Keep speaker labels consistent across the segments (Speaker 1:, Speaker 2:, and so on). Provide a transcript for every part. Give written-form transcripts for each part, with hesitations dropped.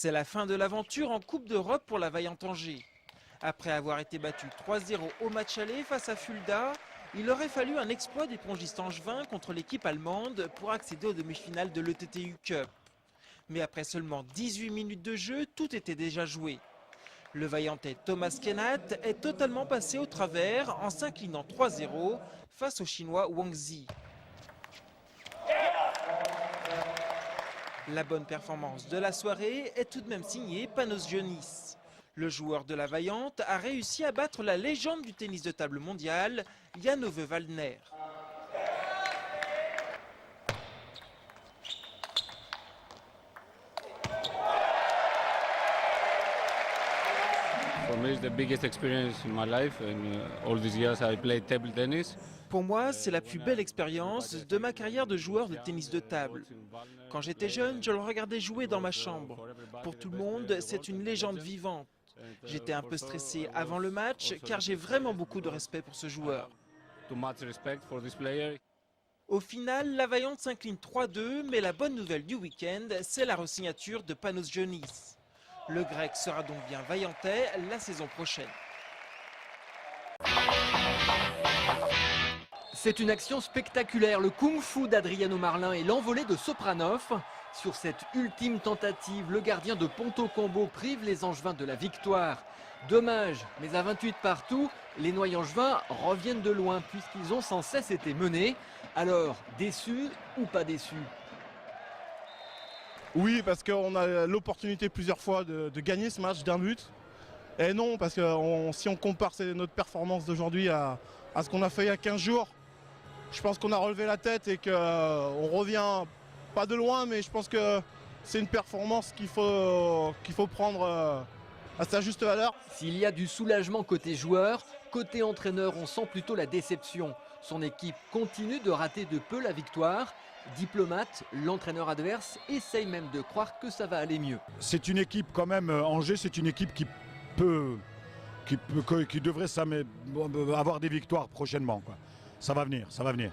Speaker 1: C'est la fin de l'aventure en Coupe d'Europe pour la Vaillante Angers. Après avoir été battu 3-0 au match aller face à Fulda, il aurait fallu un exploit des pongistes angevins contre l'équipe allemande pour accéder aux demi-finales de l'ETTU Cup. Mais après seulement 18 minutes de jeu, tout était déjà joué. Le Vaillantais Thomas Kennat est totalement passé au travers en s'inclinant 3-0 face au Chinois Wang Zi. La bonne performance de la soirée est tout de même signée Panos Gionis. Le joueur de la Vaillante a réussi à battre la légende du tennis de table mondial, Jan-Ove Waldner.
Speaker 2: For me, it's the biggest experience in my life, and all these years I played table tennis.
Speaker 1: Pour moi, c'est la plus belle expérience de ma carrière de joueur de tennis de table. Quand j'étais jeune, je le regardais jouer dans ma chambre. Pour tout le monde, c'est une légende vivante. J'étais un peu stressé avant le match car j'ai vraiment beaucoup de respect pour ce joueur.
Speaker 2: Too much respect for this player.
Speaker 1: Au final, la Vaillante s'incline 3-2, mais la bonne nouvelle du week-end, c'est la re-signature de Panos Gionis. Le Grec sera donc bien vaillantais la saison prochaine.
Speaker 3: C'est une action spectaculaire, le kung-fu d'Adriano Marlin et l'envolée de Sopranov. Sur cette ultime tentative, le gardien de Ponto Combo prive les Angevins de la victoire. Dommage, mais à 28 partout, les Noyangevins reviennent de loin puisqu'ils ont sans cesse été menés. Alors, déçus ou pas déçus ?
Speaker 4: Oui, parce qu'on a l'opportunité plusieurs fois de gagner ce match d'un but. Et non, parce que si on compare notre performance d'aujourd'hui à ce qu'on a fait il y a 15 jours, je pense qu'on a relevé la tête et qu'on revient pas de loin, mais je pense que c'est une performance qu'il faut prendre à sa juste valeur.
Speaker 3: S'il y a du soulagement côté joueur, côté entraîneur, on sent plutôt la déception. Son équipe continue de rater de peu la victoire. Diplomate, l'entraîneur adverse essaye même de croire que ça va aller mieux.
Speaker 5: C'est une équipe quand même, Angers, c'est une équipe qui devrait avoir des victoires prochainement, quoi. Ça va venir, ça va venir.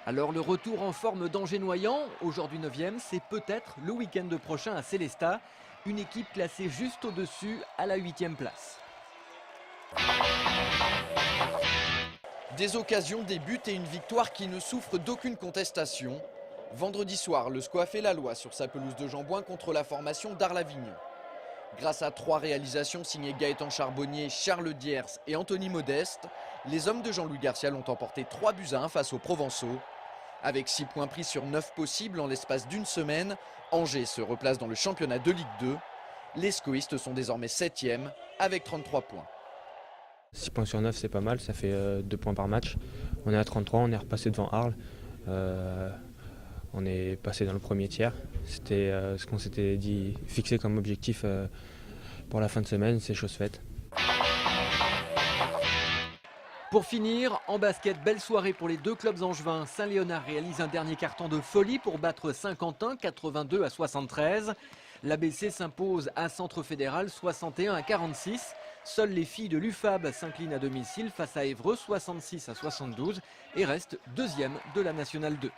Speaker 3: Alors le retour en forme d'Angers-Noyant, aujourd'hui 9e, c'est peut-être le week-end prochain à Célestat, une équipe classée juste au-dessus à la 8e place.
Speaker 6: Des occasions, des buts et une victoire qui ne souffre d'aucune contestation. Vendredi soir, le SCO a fait la loi sur sa pelouse de Jambouin contre la formation d'Arles-Avignon. Grâce à 3 réalisations signées Gaëtan Charbonnier, Charles Diers et Anthony Modeste, les hommes de Jean-Louis Garcia l'ont emporté 3-1 face aux Provençaux. Avec 6 points pris sur 9 possibles en l'espace d'une semaine, Angers se replace dans le championnat de Ligue 2. Les SCOistes sont désormais 7e avec 33 points.
Speaker 7: 6 points sur 9, c'est pas mal, ça fait 2 points par match. On est à 33, on est repassé devant Arles. On est passé dans le premier tiers. C'était ce qu'on s'était dit, fixé comme objectif pour la fin de semaine, c'est chose faite.
Speaker 3: Pour finir, en basket, belle soirée pour les deux clubs angevins. Saint-Léonard réalise un dernier carton de folie pour battre Saint-Quentin, 82-73. L'ABC s'impose à Centre Fédéral, 61-46. Seules les filles de l'UFAB s'inclinent à domicile face à Évreux, 66-72 et restent 2e de la Nationale 2.